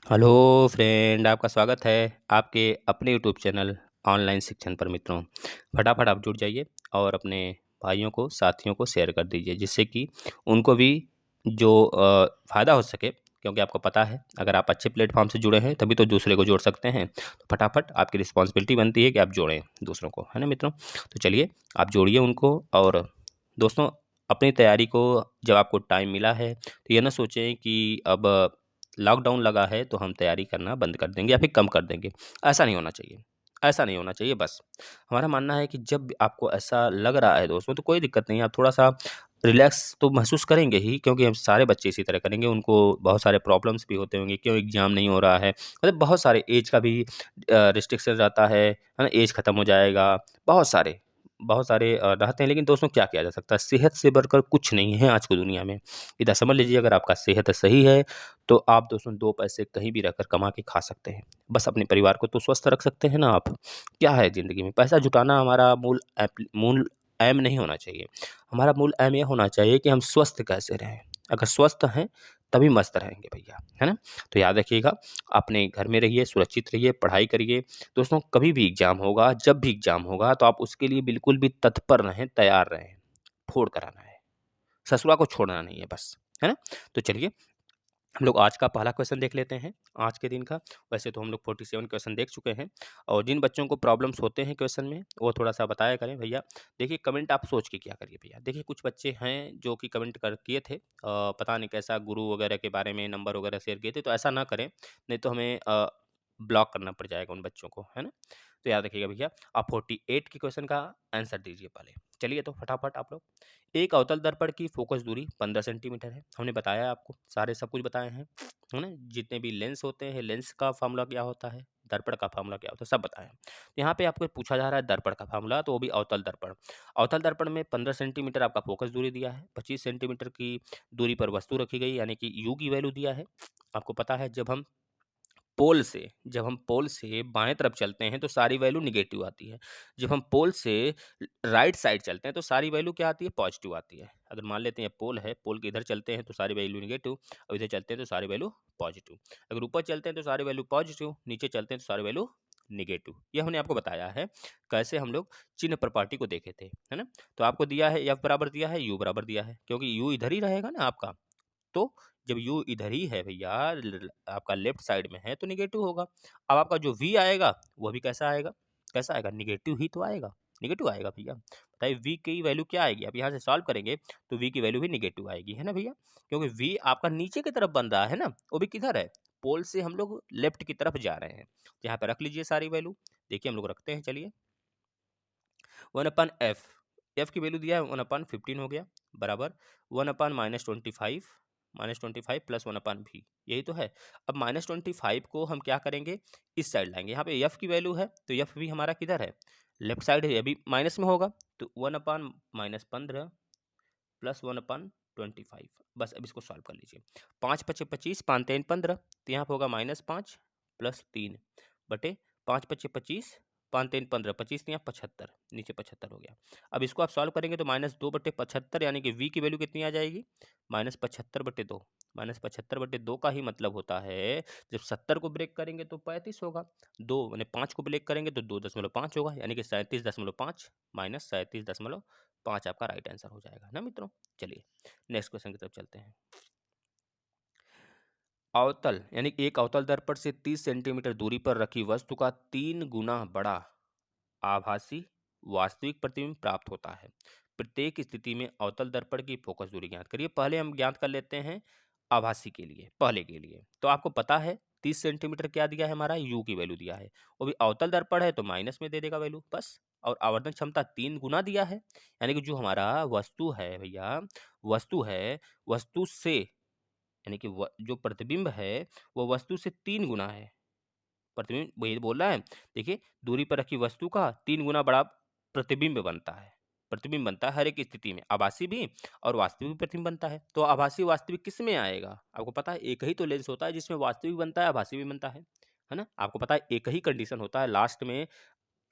Hello friend, आपका स्वागत है आपके अपने यूट्यूब चैनल ऑनलाइन शिक्षण पर। मित्रों, फटाफट आप जुड़ जाइए और अपने भाइयों को, साथियों को शेयर कर दीजिए, जिससे कि उनको भी जो फ़ायदा हो सके। क्योंकि आपको पता है, अगर आप अच्छे प्लेटफॉर्म से जुड़े हैं तभी तो दूसरे को जोड़ सकते हैं। तो फटाफट आपकी रिस्पॉन्सिबिलिटी बनती है कि आप जोड़ें दूसरों को, है ना मित्रों। तो चलिए, आप जोड़िए उनको। और दोस्तों, अपनी तैयारी को जब आपको टाइम मिला है तो ये ना सोचें कि अब लॉकडाउन लगा है तो हम तैयारी करना बंद कर देंगे या फिर कम कर देंगे। ऐसा नहीं होना चाहिए, ऐसा नहीं होना चाहिए। बस हमारा मानना है कि जब आपको ऐसा लग रहा है दोस्तों, तो कोई दिक्कत नहीं है, आप थोड़ा-सा रिलैक्स तो महसूस करेंगे ही, क्योंकि हम सारे बच्चे इसी तरह करेंगे। उनको बहुत सारे प्रॉब्लम्स भी होते होंगे, क्यों एग्ज़ाम नहीं हो रहा है। मतलब बहुत सारे ऐज का भी रिस्ट्रिक्शन रहता है ना? ऐज खत्म हो जाएगा, बहुत सारे रहते हैं। लेकिन दोस्तों, क्या किया जा सकता है? सेहत से बढ़कर कुछ नहीं है आज की दुनिया में। इधर समझ लीजिए, अगर आपका सेहत सही है तो आप दोस्तों 2 पैसे कहीं भी रहकर कमा के खा सकते हैं। बस अपने परिवार को तो स्वस्थ रख सकते हैं ना आप। क्या है ज़िंदगी में? पैसा जुटाना हमारा मूल ऐम नहीं होना चाहिए। हमारा मूल ऐम ये होना चाहिए कि हम स्वस्थ कैसे रहें। अगर स्वस्थ हैं, तभी मस्त रहेंगे भैया, है ना? तो याद रखिएगा, अपने घर में रहिए, सुरक्षित रहिए, पढ़ाई करिए। दोस्तों, कभी भी एग्ज़ाम होगा, जब भी एग्ज़ाम होगा, तो आप उसके लिए बिल्कुल भी तत्पर रहें, तैयार रहें। फोड़ कर आना है, ससुरा को छोड़ना नहीं है बस, है ना? तो चलिए, हम लोग आज का पहला क्वेश्चन देख लेते हैं, आज के दिन का। वैसे तो हम लोग 47 क्वेश्चन देख चुके हैं। और जिन बच्चों को प्रॉब्लम्स होते हैं क्वेश्चन में, वो थोड़ा-सा बताया करें भैया। देखिए, कमेंट आप सोच के किया करिए भैया। देखिए, कुछ बच्चे हैं जो कि कमेंट कर किए थे, पता नहीं कैसा गुरु वगैरह के बारे में नंबर वगैरह शेयर किए थे, तो ऐसा ना करें, नहीं तो हमें ब्लॉक करना पड़ जाएगा उन बच्चों को, है ना? तो याद रखिएगा भैया, आप 48 के क्वेश्चन का आंसर दीजिए पहले। चलिए, तो फटाफट आप लोग। एक अवतल दर्पण की फोकस दूरी 15 सेंटीमीटर है। हमने बताया आपको, सारे सब कुछ बताए हैं, है ना? जितने भी लेंस होते हैं, लेंस का फ़ॉर्मूला क्या होता है, दर्पण का फ़ॉर्मूला क्या होता है, सब बताया। यहाँ पे आपको पूछा जा रहा है दर्पण का फ़ॉर्मूला, तो वो भी अवतल दर्पण। अवतल दर्पण में 15 सेंटीमीटर आपका फोकस दूरी दिया है, 25 सेंटीमीटर की दूरी पर वस्तु रखी गई, यानी कि यू की वैल्यू दिया है। आपको पता है, जब हम पोल से बाएँ तरफ चलते हैं तो सारी वैल्यू नेगेटिव आती है। जब हम पोल से राइट साइड चलते हैं तो सारी वैल्यू क्या आती है? पॉजिटिव आती है। अगर मान लेते हैं पोल है, पोल के इधर चलते हैं तो सारी वैल्यू नेगेटिव, और इधर चलते हैं तो सारी वैल्यू पॉजिटिव। अगर ऊपर चलते हैं तो सारी वैल्यू पॉजिटिव, नीचे चलते हैं तो सारी वैल्यू नेगेटिव। ये हमने आपको बताया है, कैसे हम लोग चिन्ह प्रॉपर्टी को देखे थे, है ना? तो आपको दिया है F बराबर दिया है, U बराबर दिया है, क्योंकि U इधर ही रहेगा ना आपका। तो जब यू इधर ही है भैया, आपका लेफ्ट साइड में है, तो निगेटिव होगा। अब आपका जो वी आएगा, वो भी कैसा आएगा? कैसा आएगा? निगेटिव ही तो आएगा, निगेटिव आएगा भैया। बताइए, वी की वैल्यू क्या आएगी? आप यहाँ से सॉल्व करेंगे तो वी की वैल्यू भी निगेटिव आएगी, है ना भैया? क्योंकि वी आपका नीचे की तरफ बन रहा है ना, वो भी किधर है? पोल से हम लोग लेफ्ट की तरफ जा रहे हैं। तो यहाँ पे रख लीजिए सारी वैल्यू। देखिए, हम लोग रखते हैं, चलिए। 1/f, f की वैल्यू दिया है 1/15 हो गया, बराबर 1/-25, -25 प्लस 1/v, यही तो है। अब -25 को हम क्या करेंगे? इस साइड लाएंगे। यहाँ पे f की वैल्यू है तो f भी हमारा किधर है? लेफ्ट साइड है, अभी माइनस में होगा। तो 1/-15 प्लस 1/25। बस अब इसको सॉल्व कर लीजिए। 5×5 = 25, 5×3 = 15, तो यहाँ पे होगा -5 प्लस 3 बटे 5×5 = 5×3 = 15, 25 यहाँ 75, नीचे 75 हो गया। अब इसको आप सॉल्व करेंगे तो -2/75, यानी कि v की वैल्यू कितनी आ जाएगी? -75/2। -75/2 का ही मतलब होता है, जब 70 को ब्रेक करेंगे तो 35 होगा, 2 मैंने 5 को ब्रेक करेंगे तो 2.5 होगा, यानी कि 37.5 माइनस 37.5 आपका राइट आंसर हो जाएगा ना मित्रों। चलिए, नेक्स्ट क्वेश्चन की तरफ चलते हैं। अवतल यानी एक अवतल दर्पण से 30 सेंटीमीटर दूरी पर रखी वस्तु का 3 गुना बड़ा आभासी वास्तविक प्रतिबिंब प्राप्त होता है। प्रत्येक स्थिति में अवतल दर्पण की फोकस दूरी ज्ञात करिए। पहले हम ज्ञात कर लेते हैं आभासी के लिए, पहले के लिए। तो आपको पता है 30 सेंटीमीटर क्या दिया है? हमारा यू की वैल्यू दिया है। वो भी अवतल दर्पण है तो माइनस में दे देगा वैल्यू, बस। और आवर्धन क्षमता 3 गुना दिया है, यानी कि जो हमारा वस्तु है भैया, वस्तु है, वस्तु से, यानी कि जो प्रतिबिंब है वो वस्तु से 3 गुना है। प्रतिबिंब वही बोल रहा है। देखिए, दूरी पर रखी वस्तु का 3 गुना बड़ा प्रतिबिंब बनता है। प्रतिबिंब बनता है हर एक स्थिति में, आभासी भी और वास्तविक भी प्रतिबिंब बनता है। तो आभासी वास्तविक किस में आएगा? आपको पता है, एक ही तो लेंस होता है जिसमें वास्तविक बनता है, आभासी भी बनता है ना? आपको पता है, एक ही कंडीशन होता है लास्ट में,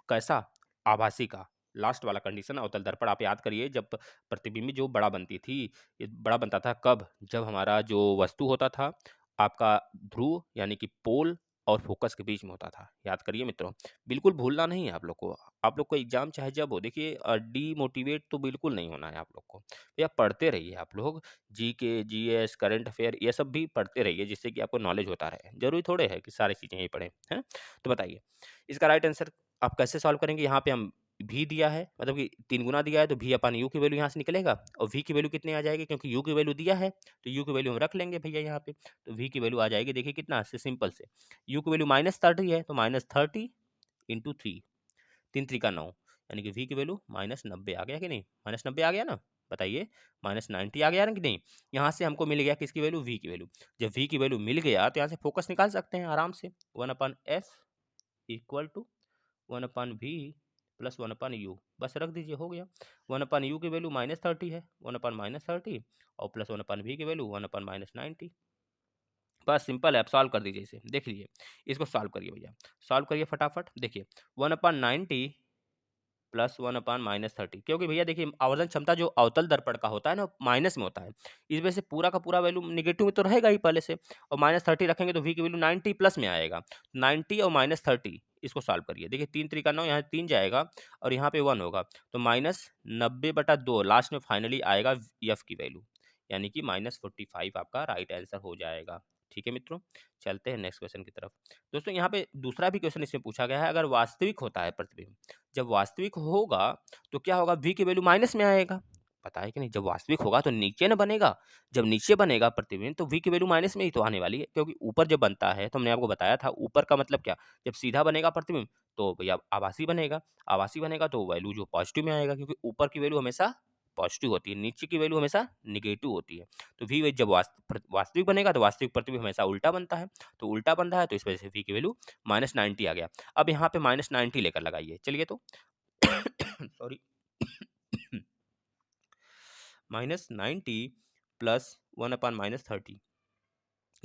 कैसा? आभासी का लास्ट वाला कंडीशन अवतल दर्पण। आप याद करिए, जब प्रतिबिंब जो बड़ा बनती थी, ये बड़ा बनता था कब? जब हमारा जो वस्तु होता था आपका ध्रुव यानी कि पोल और फोकस के बीच में होता था। याद करिए मित्रों, बिल्कुल भूलना नहीं है आप लोग को। आप लोग को एग्जाम चाहे जब हो, देखिए डीमोटिवेट तो बिल्कुल नहीं होना है आप लोग को। भैया पढ़ते रहिए आप लोग, जीके, जीएस, करंट अफेयर ये सब भी पढ़ते रहिए, जिससे कि आपको नॉलेज होता रहे। जरूरी थोड़े है कि सारी चीजें ही पढ़ें, हैं? तो बताइए इसका राइट आंसर आप कैसे सॉल्व करेंगे। यहाँ पे हम भी दिया है, मतलब कि 3 गुना दिया है, तो भी अपन यू की वैल्यू यहाँ से निकलेगा, और वी की वैल्यू कितनी आ जाएगी, क्योंकि यू की वैल्यू दिया है तो यू की वैल्यू हम रख लेंगे भैया यहाँ पे। तो वी की वैल्यू आ जाएगी, देखिए कितना से सिंपल से, यू की वैल्यू -30 है तो -30 इंटू 3, 3 त्रिका 9, यानी कि वी की वैल्यू -90 आ गया कि नहीं, -90 आ गया ना। बताइए -90 आ गया ना कि नहीं। यहाँ से हमको मिल गया किसकी वैल्यू, वी की वैल्यू। जब वी की वैल्यू मिल गया तो यहाँ से फोकस निकाल सकते हैं आराम से, 1/f equal to 1/v plus 1/u, बस रख दीजिए, हो गया। 1/u की वैल्यू -30 है, 1/-30, और प्लस 1/v की वैल्यू 1/-90। बस सिंपल है, आप सॉल्व कर दीजिए इसे। देख लीजिए, इसको सॉल्व करिए भैया, सॉल्व करिए फटाफट। देखिए 1/90 प्लस 1/-30, क्योंकि भैया देखिए आवर्धन क्षमता जो अवतल दर्पण का होता है ना, माइनस में होता है। इस वजह से पूरा का पूरा वैल्यू निगेटिव में तो रहेगा ही पहले से, और -30 रखेंगे तो वी की वैल्यू 90 प्लस में आएगा। 90 और -30 इसको सॉल्व करिए। देखिए 3 त्रिका 9, यहाँ 3 जाएगा और यहाँ पे 1 होगा, तो -90/2 लास्ट में फाइनली आएगा एफ की वैल्यू, यानी कि -45 आपका राइट आंसर हो जाएगा। ठीक है मित्रों, चलते हैं नेक्स्ट क्वेश्चन की तरफ। दोस्तों यहाँ पे दूसरा भी क्वेश्चन इसमें पूछा गया है, अगर वास्तविक होता है प्रतिबिंब, जब वास्तविक होगा तो क्या होगा, v की वैल्यू माइनस में आएगा। पता है कि नहीं, जब वास्तविक होगा तो नीचे ना बनेगा, जब नीचे बनेगा प्रतिबिंब तो v की वैल्यू माइनस में ही तो आने वाली है, क्योंकि ऊपर जब बनता है तो हमने आपको बताया था ऊपर का मतलब क्या, जब सीधा बनेगा प्रतिबिंब तो भैया आभासी बनेगा, आभासी बनेगा तो वैल्यू जो पॉजिटिव में आएगा, क्योंकि ऊपर की वैल्यू हमेशा पॉजिटिव होती है, नीचे की वैल्यू हमेशा निगेटिव होती है। तो v जब वास्तविक बनेगा तो वास्तविक प्रतिबिंब हमेशा उल्टा बनता है, तो उल्टा बन रहा है तो इस वजह से v की वैल्यू -90 आ गया। अब यहाँ पे -90 लेकर लगाइए, चलिए तो सॉरी -90 प्लस 1/-30,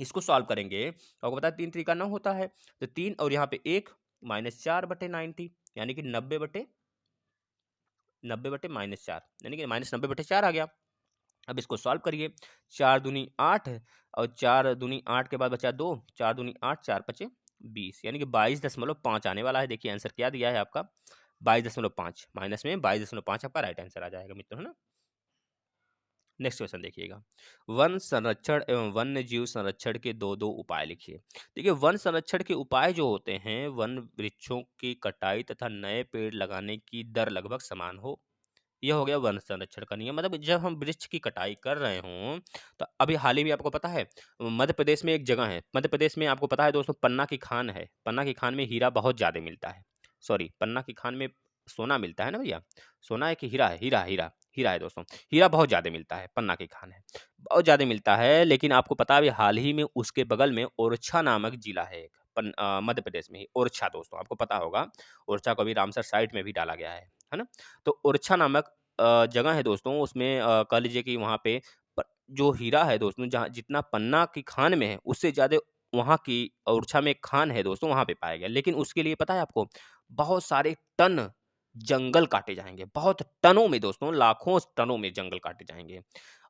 इसको सॉल्व करेंगे तो आपको पता है 3 त्रिका 9 होता है, तो 3 और यहाँ पे 1, -4/90, यानी कि 90/-4, यानी कि -90/4 आ गया। अब इसको सॉल्व करिए, 4 दूनी 8 और 4 दूनी 8 के बाद बचा 2, 4 दूनी 8, 4 पचे 20, यानी कि 22.5 आने वाला है। देखिए आंसर क्या दिया है आपका, 22.5, माइनस में 22.5 आपका राइट आंसर आ जाएगा मित्रों, है ना। नेक्स्ट क्वेश्चन देखिएगा, वन संरक्षण एवं वन्य जीव संरक्षण के दो उपाय लिखिए। देखिए वन संरक्षण के उपाय जो होते हैं, वन वृक्षों की कटाई तथा नए पेड़ लगाने की दर लगभग समान हो, यह हो गया वन संरक्षण का नियम। मतलब जब हम वृक्ष की कटाई कर रहे हों, तो अभी हाल ही में आपको पता है मध्य प्रदेश में एक जगह है, मध्य प्रदेश में आपको पता है दोस्तों, पन्ना की खान है, पन्ना की खान में हीरा बहुत ज्यादा मिलता है, सॉरी पन्ना की खान में सोना मिलता है ना भैया, सोना है कि हीरा है, हीरा हीरा हीरा है दोस्तों, हीरा बहुत ज्यादा मिलता है, पन्ना की खान है, बहुत ज्यादा मिलता है। लेकिन आपको पता है अभी हाल ही में उसके बगल में ओरछा नामक जिला है एक, मध्य प्रदेश में ही ओरछा, दोस्तों आपको पता होगा, ओरछा को अभी रामसर साइट में भी डाला गया है ना। तो ओरछा नामक जगह है दोस्तों, उसमें कह लीजिए कि वहाँ पे जो हीरा है दोस्तों, जहाँ जितना पन्ना की खान में है उससे ज़्यादा वहाँ की ओरछा में एक खान है दोस्तों, वहाँ पे पाया गया। लेकिन उसके लिए पता है आपको, बहुत सारे टन जंगल काटे जाएंगे, बहुत टनों में दोस्तों, लाखों टनों में जंगल काटे जाएंगे।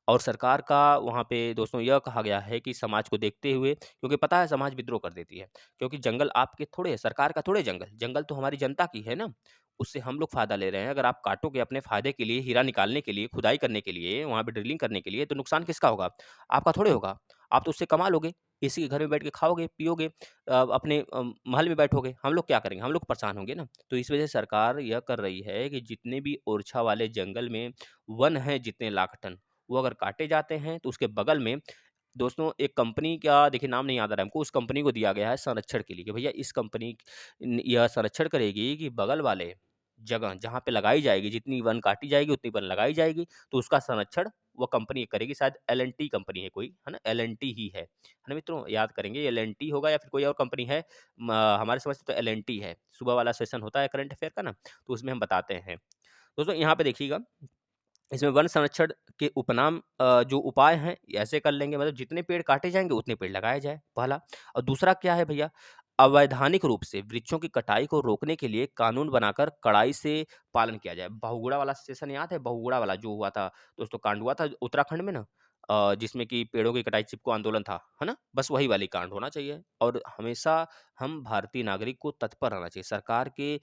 और सरकार का वहाँ पे दोस्तों यह कहा गया है कि समाज को देखते हुए, क्योंकि पता है समाज विद्रोह कर देती है, क्योंकि जंगल आपके थोड़े है, सरकार का थोड़े जंगल, जंगल तो हमारी जनता की है ना, उससे हम लोग फ़ायदा ले रहे हैं। अगर आप काटोगे अपने फ़ायदे के लिए, हीरा निकालने के लिए, खुदाई करने के लिए, वहाँ पे ड्रिलिंग करने के लिए, तो नुकसान किसका होगा? आपका थोड़े होगा। आप तो उससे कमा लोगे, किसी के घर में बैठ के खाओगे, पियोगे, अपने महल में बैठोगे। हम लोग क्या करेंगे? हम लोग परेशान होंगे ना। तो इस वजह से सरकार यह कर रही है कि जितने भी ओरछा वाले जंगल में वन हैं, जितने लाख टन, वो अगर काटे जाते हैं, तो उसके बगल में दोस्तों एक कंपनी का, देखिए नाम नहीं याद आ रहा है हमको, उस कंपनी को दिया गया है संरक्षण के लिए, कि भैया इस कंपनी यह संरक्षण करेगी कि बगल वाले जगह जहाँ पे लगाई जाएगी, जितनी वन काटी जाएगी उतनी वन लगाई जाएगी, तो उसका संरक्षण वो कंपनी करेगी। शायद एल&टी कंपनी है कोई, है ना, एल&टी ही है ना मित्रों, याद करेंगे एल&टी होगा या फिर कोई और कंपनी है। हमारे समझ से तो एल&टी है। सुबह वाला सेशन होता है करंट अफेयर का ना, तो उसमें हम बताते हैं दोस्तों। यहाँ पे देखिएगा, इसमें वन संरक्षण के उपनाम जो उपाय हैं ऐसे कर लेंगे, मतलब जितने पेड़ काटे जाएंगे उतने पेड़ लगाए जाए, पहला। और दूसरा क्या है भैया, अवैधानिक रूप से वृक्षों की कटाई को रोकने के लिए कानून बनाकर कड़ाई से पालन किया जाए। बहुगुड़ा वाला सेशन याद है, बहुगुड़ा वाला जो हुआ था दोस्तों, कांड हुआ था उत्तराखंड में ना, जिसमें कि पेड़ों की कटाई चिपको आंदोलन था, है ना? बस वही वाली कांड होना चाहिए और हमेशा हम भारतीय नागरिक को तत्पर रहना चाहिए।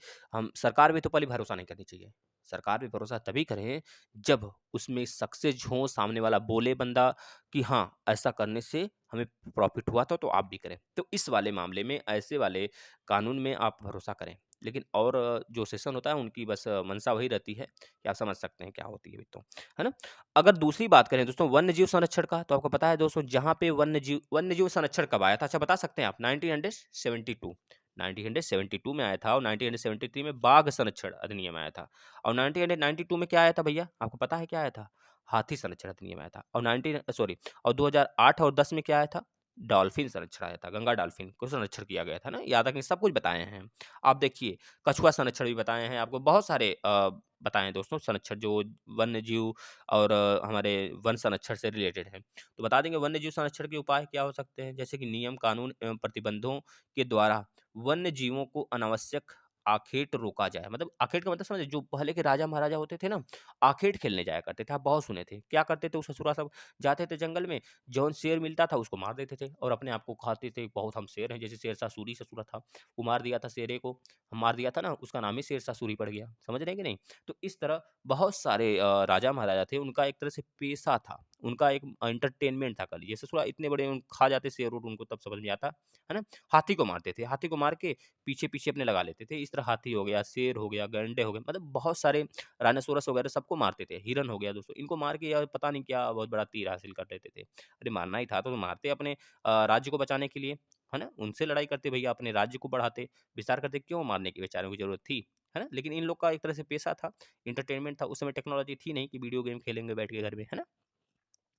सरकार पे तो पहले भरोसा नहीं करनी चाहिए। सरकार पे भरोसा तभी करें जब उसमें सक्सेस हो, सामने वाला बोले बंदा कि हाँ, ऐसा करने से हमें प्रॉफ़िट हुआ था तो आप भी करें। तो इस वाले मामले में ऐसे वाले कानून में आप भरोसा करें। लेकिन और जो सेशन होता है उनकी बस मंशा वही रहती है कि आप समझ सकते हैं क्या होती है तो, है ना? अगर दूसरी बात करें दोस्तों वन्यजीव संरक्षण का, तो आपको पता है दोस्तों जहाँ पे वन्यजीव संरक्षण कब आया था? अच्छा बता सकते हैं आप? 1972 1972 में आया था और 1973 में बाघ संरक्षण अधिनियम आया था और 1992 में क्या आया था भैया? आपको पता है क्या आया था? हाथी संरक्षण अधिनियम आया था और 2008 और 10 में क्या आया था? डॉल्फिन संरक्षण आया था, गंगा डॉल्फिन को संरक्षण किया गया था ना, याद रखें सब कुछ बताए हैं। आप देखिए कछुआ संरक्षण भी बताए हैं आपको, बहुत सारे बताए हैं दोस्तों संरक्षण जो वन्य जीव और हमारे वन संरक्षण से रिलेटेड हैं। तो बता देंगे वन्य जीव संरक्षण के उपाय क्या हो सकते हैं? जैसे कि नियम, कानून एवं प्रतिबंधों के द्वारा वन्य जीवों को अनावश्यक आखेट रोका जाए। मतलब आखेट का मतलब समझे, जो पहले के राजा महाराजा होते थे ना, आखेट खेलने जाया करते थे, आप बहुत सुने थे। क्या करते थे? वो ससुरा सब जाते थे जंगल में, जौन शेर मिलता था उसको मार देते थे और अपने आप को खाते थे, बहुत हम शेर हैं। जैसे शेरशाह सूरी ससुरा था, वो मार दिया था शेरे को, मार दिया था ना, उसका नाम ही शेरशाह सूरी पड़ गया। समझ रहे हैं कि नहीं? तो इस तरह बहुत सारे राजा महाराजा थे, उनका एक तरह से पेशा था, उनका एक एंटरटेनमेंट था। कह लीजिए ससुरा इतने बड़े खा जाते शेर उर, उनको तब समझ में आता, है ना? हाथी को मारते थे, हाथी को मार के पीछे-पीछे अपने लगा लेते थे। इस तरह हाथी हो गया, शेर हो गया, गैंडे हो गए, मतलब बहुत सारे राइनोसोरस वगैरह सबको मारते थे। हिरन हो गया दोस्तों, इनको मार के यार पता नहीं क्या बहुत बड़ा तीर हासिल कर लेते थे। अरे मारना ही था तो मारते अपने राज्य को बचाने के लिए, है ना? उनसे लड़ाई करते भैया, अपने राज्य को बढ़ाते, विस्तार करते, क्यों मारने की बेचारों की ज़रूरत थी, है ना? लेकिन इन लोग का एक तरह से पेशा था, एंटरटेनमेंट था। उस समय टेक्नोलॉजी थी नहीं कि वीडियो गेम खेलेंगे बैठ के घर में, है ना?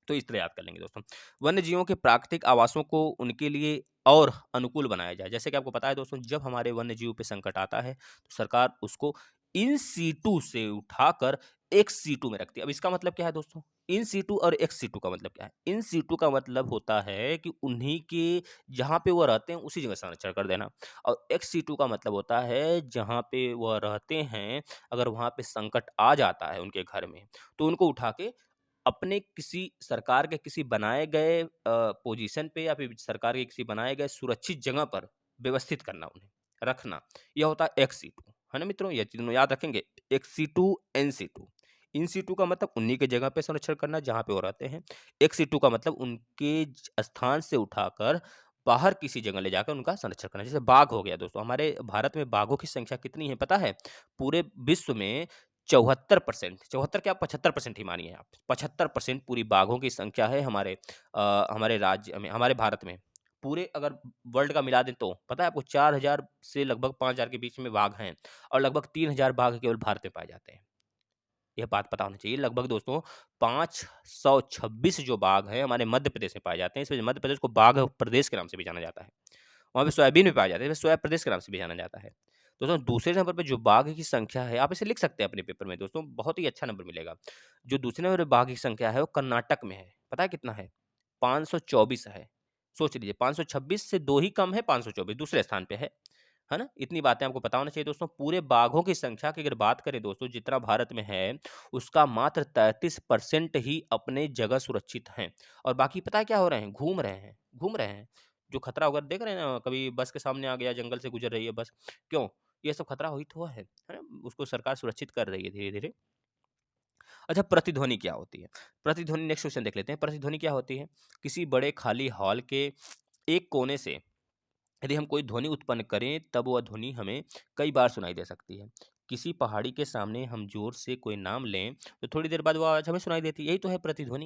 तो इस तरह याद कर लेंगे दोस्तों। वन्य जीवों के प्राकृतिक आवासों को उनके लिए और अनुकूल बनाया जाए। जैसे कि आपको पता है दोस्तों, जब हमारे वन्य जीव पे संकट आता है, तो सरकार उसको इन सीटू से उठाकर एक्स सीटू में रखती है। अब इसका मतलब क्या है दोस्तों? इन सीटू और एक्स सीटू का मतलब क्या है? इन सीटू का मतलब होता है कि उन्हीं के जहाँ पे वो रहते हैं उसी जगह संरक्षण कर देना और एक्स सीटू का मतलब होता है जहाँ पे वह रहते हैं, अगर वहाँ पे संकट आ जाता है उनके घर में, तो उनको उठा के अपने किसी सरकार के किसी बनाए गए पोजीशन पे या फिर सरकार के किसी बनाए गए सुरक्षित जगह पर व्यवस्थित करना, उन्हें रखना, यह होता है एक्स सीटू, है ना मित्रों? ये तीनों याद रखेंगे, ex situ, in situ. In situ का मतलब उन्हीं के जगह पे संरक्षण करना जहाँ पे वो रहते हैं। एक्स सीटू का मतलब उनके स्थान से उठाकर बाहर किसी जगह ले जाकर उनका संरक्षण करना। जैसे बाघ हो गया दोस्तों, हमारे भारत में बाघों की संख्या कितनी है पता है? पूरे विश्व में 74%, 74 क्या 75% ही मानिए आप, 75% पूरी बाघों की संख्या है हमारे राज्य में, हमारे भारत में। पूरे अगर वर्ल्ड का मिला दें तो पता है आपको 4000 से लगभग 5000 के बीच में बाघ हैं और लगभग 3000 बाघ केवल भारत में पाए जाते हैं। यह बात पता होनी चाहिए। लगभग दोस्तों 526 जो बाघ हैं हमारे मध्य प्रदेश में पाए जाते हैं। इस वजह मध्य प्रदेश को बाघ प्रदेश के नाम से भी जाना जाता है। वहाँ पे सोयाबीन भी पाया जाता है, इसलिए सोया प्रदेश के नाम से भी जाना जाता है। दोस्तों दूसरे नंबर पे जो बाघ की संख्या है, आप इसे लिख सकते हैं अपने पेपर में दोस्तों, बहुत ही अच्छा नंबर मिलेगा। जो दूसरे नंबर पे बाघ की संख्या है वो कर्नाटक में है। पता है कितना है? 524 है। सोच लीजिए 526 से 2 ही कम है, 524 दूसरे स्थान पे है ना? इतनी बातें आपको पता होना चाहिए दोस्तों। पूरे बाघों की संख्या की अगर बात करें दोस्तों, जितना भारत में है, उसका मात्र 33% ही अपने जगह सुरक्षित हैं और बाकी पता है क्या हो रहे हैं? घूम रहे हैं। जो खतरा अगर देख रहे हैं ना, कभी बस के सामने आ गया, जंगल से गुजर रही है बस, क्यों? ये सब खतरा ही तो है ना? उसको सरकार सुरक्षित कर रही है धीरे-धीरे। अच्छा प्रतिध्वनि क्या होती है? प्रतिध्वनि नेक्स्ट क्वेश्चन देख लेते हैं। प्रतिध्वनि क्या होती है? किसी बड़े खाली हॉल के एक कोने से यदि हम कोई ध्वनि उत्पन्न करें, तब वह ध्वनि हमें कई बार सुनाई दे सकती है। किसी पहाड़ी के सामने हम जोर से कोई नाम लें, तो थोड़ी देर बाद वो आवाज़ हमें सुनाई देती है। यही तो है प्रतिध्वनि,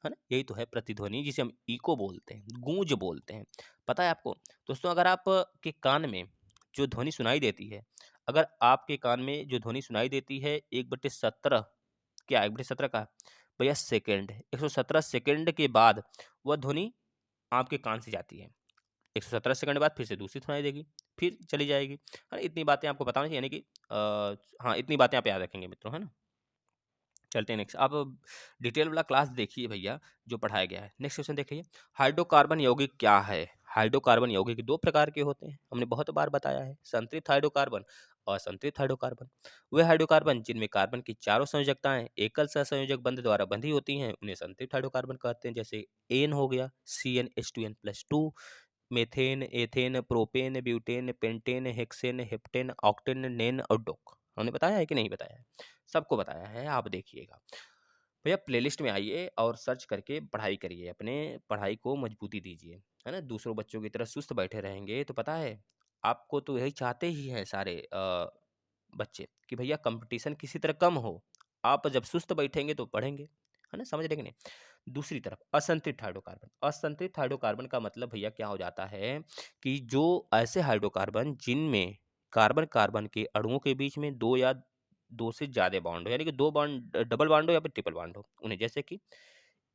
है ना? यही तो है प्रतिध्वनि, जिसे हम इको बोलते हैं, गूंज बोलते हैं। पता है आपको? दोस्तों अगर आप के कान में जो ध्वनि सुनाई देती है, अगर आपके कान में जो ध्वनि सुनाई देती है 1/17, क्या 1/17 का? भैया सेकंड, 117 सेकंड के बाद वह ध्वनि आपके कान से जाती है। 117 सेकंड बाद फिर से दूसरी सुनाई देगी, फिर चली जाएगी। है ना? इतनी बातें आपको पता होनी चाहिए, यानी कि हाँ, इतनी बातें आप याद रखेंगे मित्रों, है ना? चलते हैं नेक्स्ट। आप डिटेल वाला क्लास देखिए भैया, जो पढ़ाया गया है। नेक्स्ट क्वेश्चन देखिए, हाइड्रोकार्बन यौगिक क्या है? हाइड्रोकार्बन यौगिक 2 प्रकार के होते हैं, हमने बहुत बार बताया है। संतृप्त हाइड्रोकार्बन असंतुलित हाइड्रोकार्बन। वे हाइड्रोकार्बन जिनमें कार्बन की चारों संयोजकताएं एकल सहसंयोजक बंध द्वारा बंधी होती हैं उन्हें संतृप्त हाइड्रोकार्बन कहते हैं। जैसे एन हो गया CnH2n+2, methane, ethane, propane, butane, pentane, hexane, heptane, octane, नेन और डोक। हमने बताया है कि नहीं बताया है? सबको बताया है, आप देखिएगा। भैया प्लेलिस्ट में आइए और सर्च करके पढ़ाई करिए, अपने पढ़ाई को मजबूती दीजिए, है ना? दूसरों बच्चों की तरह सुस्त बैठे रहेंगे तो पता है, आपको तो यही चाहते ही हैं सारे बच्चे कि भैया कंपटीशन किसी तरह कम हो। आप जब सुस्त बैठेंगे तो पढ़ेंगे, है ना? समझ रहे कि नहीं? दूसरी तरफ असंतृप्त हाइड्रोकार्बन। असंतृप्त हाइड्रोकार्बन का मतलब भैया क्या हो जाता है कि जो ऐसे हाइड्रोकार्बन जिनमें कार्बन-कार्बन के अणुओं के बीच में 2 या 2 से ज़्यादा बॉन्ड हो, यानी कि 2 बॉन्ड डबल बॉन्ड हो या फिर ट्रिपल बॉन्ड हो। उन्हें जैसे कि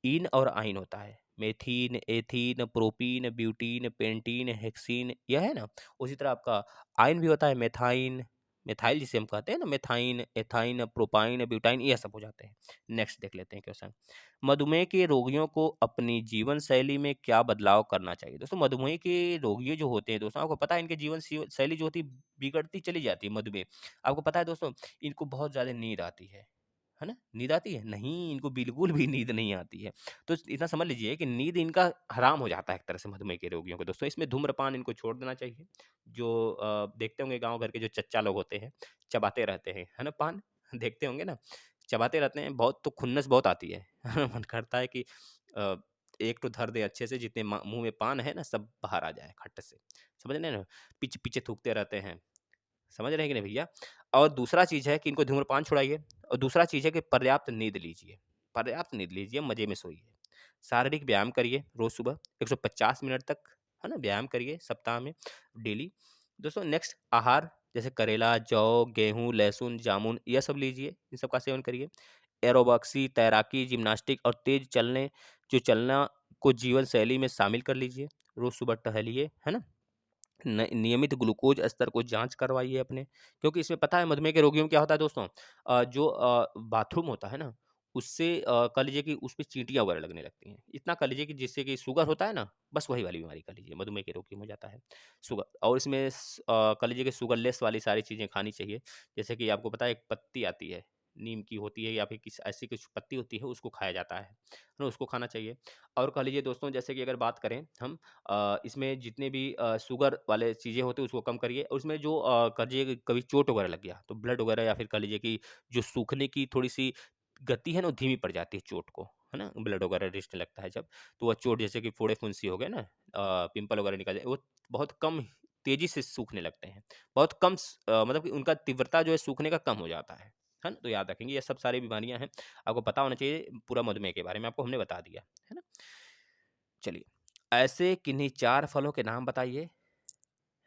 इन और आइन होता है। Methene, ethene, propene, butene, pentene, hexene, यह है ना? उसी तरह आपका आइन भी होता है, मेथाइन, मिथाइल जिसे हम कहते हैं ना, मेथाइन, एथाइन, प्रोपाइन, ब्यूटाइन, ये सब हो जाते हैं। नेक्स्ट देख लेते हैं क्वेश्चन। मधुमेह के रोगियों को अपनी जीवन शैली में क्या बदलाव करना चाहिए? दोस्तों मधुमेह के रोगी जो होते हैं दोस्तों, आपको पता है इनके जीवन शैली जो होती है बिगड़ती चली जाती है मधुमेह। आपको पता है दोस्तों, इनको बहुत ज़्यादा नींद आती है ना? नींद आती है? नहीं, इनको बिल्कुल भी नींद नहीं आती है। तो इतना समझ लीजिए कि नींद इनका हराम हो जाता है एक तरह से मधुमेह के रोगियों को। दोस्तों इसमें धूम्रपान इनको छोड़ देना चाहिए। जो देखते होंगे गाँव घर के जो चच्चा लोग होते हैं, चबाते रहते हैं, है ना पान? देखते होंगे ना, चबाते रहते हैं, बहुत तो खुन्नस बहुत आती है। मन करता है कि अ, एक तो धर दें अच्छे से, जितने मुँह में पान है ना सब बाहर आ जाए खट से। समझ रहे हैं ना? पीछे पीछे थूकते रहते हैं। समझ रहे हैं कि नहीं भैया? और दूसरा चीज़ है कि इनको धूम्रपान छुड़ाइए, और दूसरा चीज़ है कि पर्याप्त नींद लीजिए। पर्याप्त नींद लीजिए, मज़े में सोइए। शारीरिक व्यायाम करिए रोज़ सुबह 150 मिनट तक, है ना? व्यायाम करिए सप्ताह में डेली। दोस्तों नेक्स्ट आहार, जैसे करेला, जौ, गेहूँ, लहसुन, जामुन, यह सब लीजिए, इन सब का सेवन करिए। एरोबिक्स, तैराकी, जिम्नास्टिक और तेज़ चलना को जीवन शैली में शामिल कर लीजिए। रोज़ सुबह टहलिए, है ना? नियमित ग्लूकोज स्तर को जांच करवाइए अपने, क्योंकि इसमें पता है मधुमेह के रोगियों में क्या होता है दोस्तों, जो बाथरूम होता है ना, उससे कह लीजिए कि उस पे चींटियाँ वगैरह लगने लगती हैं। इतना कह लीजिए कि जिससे कि शुगर होता है ना, बस वही वाली बीमारी कह लीजिए मधुमेह के रोगियों में हो जाता है शुगर। और इसमें कह लीजिए कि शुगरलेस वाली सारी चीज़ें खानी चाहिए। जैसे कि आपको पता है एक पत्ती आती है, नीम की होती है या फिर किसी ऐसी कुछ पत्ती होती है, उसको खाया जाता है ना? उसको खाना चाहिए। और कह लीजिए दोस्तों, जैसे कि अगर बात करें हम, इसमें जितने भी शुगर वाले चीज़ें होती हैं उसको कम करिए, और उसमें जो कहिए कि कभी चोट वगैरह लग गया तो ब्लड वगैरह, या फिर कह लीजिए कि जो सूखने की थोड़ी-सी गति है ना, वो धीमी पड़ जाती है चोट को, है ना? ब्लड वगैरह रिसने लगता है जब, तो वह चोट जैसे कि फोड़े-फुंसी हो गए ना, पिंपल वगैरह निकल जाए, वो बहुत कम तेज़ी से सूखने लगते हैं। बहुत कम मतलब कि उनका तीव्रता जो है सूखने का कम हो जाता है ना? तो याद रखेंगे ये सब सारी बीमारियाँ हैं, आपको पता होना चाहिए पूरा मधुमेह के बारे में, आपको हमने बता दिया, है ना? चलिए, ऐसे किन्हीं 4 फलों के नाम बताइए,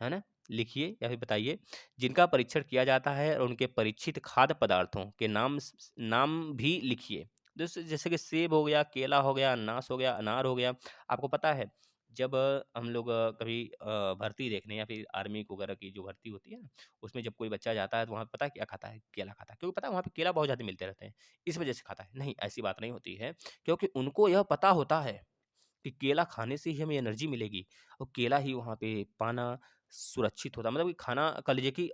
है ना? लिखिए या फिर बताइए, जिनका परीक्षण किया जाता है, और उनके परीक्षित खाद्य पदार्थों के नाम भी लिखिए। जैसे कि सेब हो गया, केला हो गया, अनानास हो गया, अनार हो गया। आपको पता है, जब हम लोग कभी भर्ती देखने या फिर आर्मी वगैरह की जो भर्ती होती है ना, उसमें जब कोई बच्चा जाता है तो वहाँ पे पता है क्या खाता है? केला खाता है। क्योंकि पता है वहाँ पे केला बहुत ज़्यादा मिलते रहते हैं, इस वजह से खाता है। नहीं, ऐसी बात नहीं होती है, क्योंकि उनको यह पता होता है कि केला खाने से ही हमें एनर्जी मिलेगी, और केला ही वहाँ पे पाना सुरक्षित होता है। मतलब कि खाना कह लीजिए कि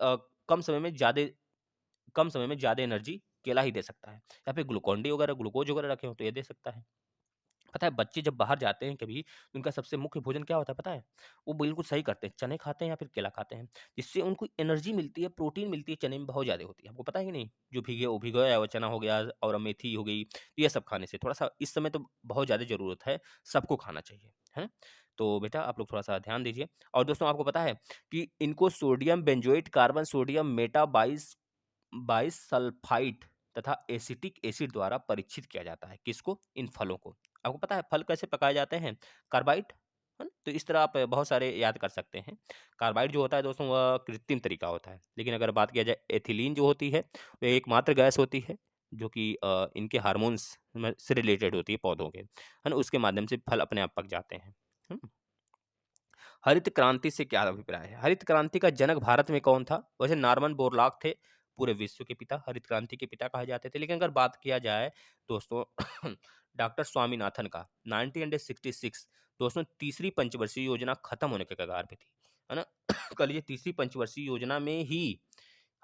कम समय में ज़्यादा एनर्जी केला ही दे सकता है, या फिर ग्लूकोन-डी वगैरह, ग्लूकोज़ वगैरह रखे हों तो ये दे सकता है। पता है बच्चे जब बाहर जाते हैं कभी, तो उनका सबसे मुख्य भोजन क्या होता है पता है? वो बिल्कुल सही करते हैं, चने खाते हैं या फिर केला खाते हैं। जिससे उनको एनर्जी मिलती है, प्रोटीन मिलती है, चने में बहुत ज़्यादा होती है। आपको पता है कि नहीं? जो भिगोया हुआ चना हो गया, और मेथी हो गई, ये सब खाने से थोड़ा-सा इस समय तो बहुत ज़्यादा ज़रूरत है, सबको खाना चाहिए, है ना? तो बेटा आप लोग थोड़ा-सा ध्यान दीजिए। और दोस्तों आपको पता है कि इनको सोडियम बेंजोएट कार्बन, सोडियम बाइसल्फ़ाइड तथा एसिटिक एसिड द्वारा परीक्षित किया जाता है। किसको? इन फलों को। आपको पता है फल कैसे पकाए जाते हैं? कार्बाइड, है ना? तो इस तरह आप बहुत सारे याद कर सकते हैं। कार्बाइड जो होता है दोस्तों, वह कृत्रिम तरीका होता है। लेकिन अगर बात किया जाए एथिलीन जो होती है, वह एकमात्र गैस होती है जो कि इनके हार्मोन्स में से रिलेटेड होती है पौधों के, है ना? उसके माध्यम से फल अपने आप पक जाते हैं। हुँ? हरित क्रांति से क्या अभिप्राय है? हरित क्रांति का जनक भारत में कौन था? वैसे नॉर्मन बोरलॉग थे, पूरे विश्व के पिता, हरित क्रांति के पिता कहे जाते थे। लेकिन अगर बात किया जाए दोस्तों डॉक्टर स्वामीनाथन का 1966, दोस्तों तीसरी पंचवर्षीय योजना खत्म होने के कगार पे थी, है ना? कह लीजिए तीसरी पंचवर्षीय योजना में ही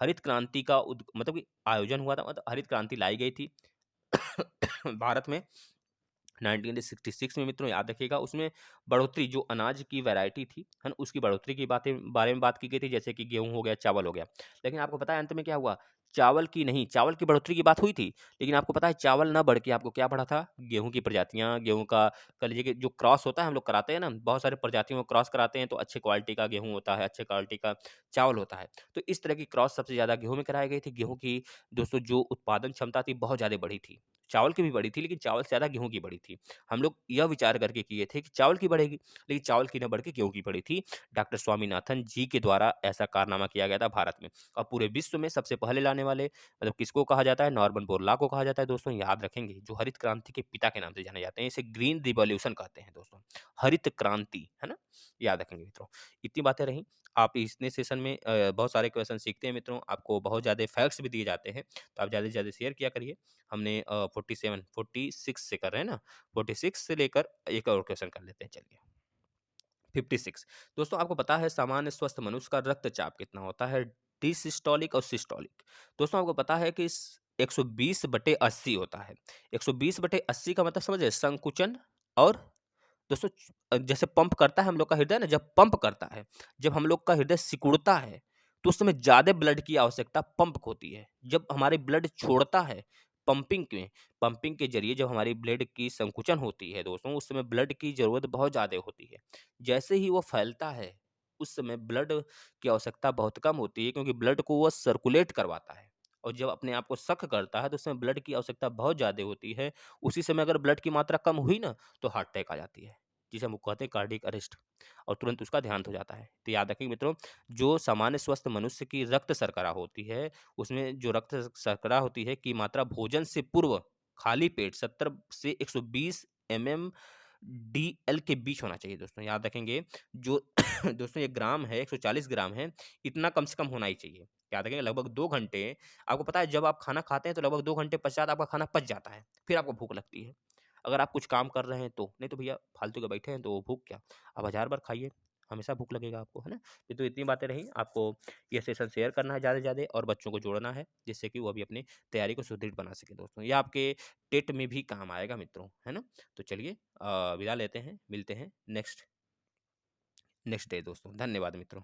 हरित क्रांति का मतलब कि आयोजन हुआ था, मतलब हरित क्रांति लाई गई थी भारत में 1966 में मित्रों, याद रखिएगा। उसमें बढ़ोतरी, जो अनाज की वैरायटी थी, है ना, उसकी बढ़ोतरी की बारे में बात की गई थी, जैसे कि गेहूँ हो गया, चावल हो गया। लेकिन आपको पता है अंत में क्या हुआ? चावल की बढ़ोतरी की बात हुई थी, लेकिन आपको पता है चावल ना बढ़ के आपको क्या बढ़ा था? गेहूँ की प्रजातियाँ, गेहूँ का कह लीजिए कि जो क्रॉस होता है, हम लोग कराते हैं ना, बहुत सारे प्रजातियों को क्रॉस कराते हैं, तो अच्छे क्वालिटी का गेहूँ होता है, अच्छे क्वालिटी का चावल होता है। तो इस तरह की क्रॉस सबसे ज़्यादा गेहूँ में कराई गई थी। गेहूँ की दोस्तों जो उत्पादन क्षमता थी, बहुत ज़्यादा बढ़ी थी। चावल की भी बढ़ी थी, लेकिन चावल से ज़्यादा गेहूँ की बढ़ी थी। हम लोग यह विचार करके किए थे कि चावल की बढ़ेगी, लेकिन चावल की न बढ़ के गेहूँ की बढ़ी थी। डॉक्टर स्वामीनाथन जी के द्वारा ऐसा कारनामा किया गया था भारत में। और पूरे विश्व में सबसे पहले लाने वाले मतलब किसको कहा जाता है? नॉर्मन बोरलॉग को कहा जाता है दोस्तों, याद रखेंगे, जो हरित क्रांति के पिता के नाम से जाने जाते हैं। इसे ग्रीन रिवॉल्यूशन कहते हैं दोस्तों, हरित क्रांति, है ना? याद रखेंगे मित्रों। इतनी बातें रहीं। आप इतने सेशन में बहुत सारे क्वेश्चन सीखते हैं मित्रों, आपको बहुत ज़्यादा फैक्ट्स भी दिए जाते हैं, तो आप ज़्यादा से ज़्यादा शेयर किया करिए। हमने 46 से कर रहे हैं ना, 46 से लेकर एक और क्वेश्चन कर लेते हैं, चलिए। 56 दोस्तों, आपको पता है सामान्य स्वस्थ मनुष्य का रक्तचाप कितना होता है? डिसिस्टोलिक और सिस्टोलिक। दोस्तों आपको पता है कि 120/80 होता है। 120/80 का मतलब समझे? संकुचन। और दोस्तों जैसे पंप करता है हम लोग का हृदय ना, जब पंप करता है, जब हम लोग का हृदय सिकुड़ता है, तो उस समय ज्यादा ब्लड की आवश्यकता पंप को होती है। जब हमारे ब्लड छोड़ता है, पंपिंग में, पंपिंग के जरिए जब हमारी ब्लड की संकुचन होती है दोस्तों, उस समय ब्लड की जरूरत बहुत ज्यादा होती है। जैसे ही वो फैलता है, उस समय ब्लड की आवश्यकता बहुत कम होती है, क्योंकि ब्लड को वो सर्कुलेट करवाता है। और जब अपने आप को सख्त करता है, तो उसमें ब्लड की आवश्यकता बहुत ज्यादा होती है। उसी समय अगर ब्लड की मात्रा कम हुई ना, तो हार्ट अटैक आ जाती है, जिसे हम कहते हैं कार्डियक अरेस्ट, और तुरंत उसका देहांत हो जाता है। तो याद रखिए मित्रों, जो सामान्य स्वस्थ मनुष्य की रक्त शर्करा होती है, उसमें जो रक्त शर्करा होती है की मात्रा भोजन से पूर्व खाली पेट 70 से 120 एमएम डीएल के बीच होना चाहिए दोस्तों, याद रखेंगे। जो दोस्तों ये ग्राम है, 140 ग्राम है, इतना कम से कम होना ही चाहिए। याद रखेंगे, लगभग 2 घंटे, आपको पता है जब आप खाना खाते हैं तो लगभग 2 घंटे पश्चात आपका खाना पच जाता है, फिर आपको भूख लगती है। अगर आप कुछ काम कर रहे हैं तो, नहीं तो भैया फालतू के बैठे हैं तो भूख क्या, आप 1000 बार खाइए, हमेशा भूख लगेगा आपको, है ना? ये तो इतनी बातें रही। आपको ये सेशन शेयर करना है ज़्यादा से ज़्यादा, और बच्चों को जोड़ना है, जिससे कि वो भी अपनी तैयारी को सुदृढ़ बना सके दोस्तों। ये आपके टेट में भी काम आएगा मित्रों, है ना? तो चलिए विदा लेते हैं, मिलते हैं नेक्स्ट नेक्स्ट डे दोस्तों। धन्यवाद मित्रों।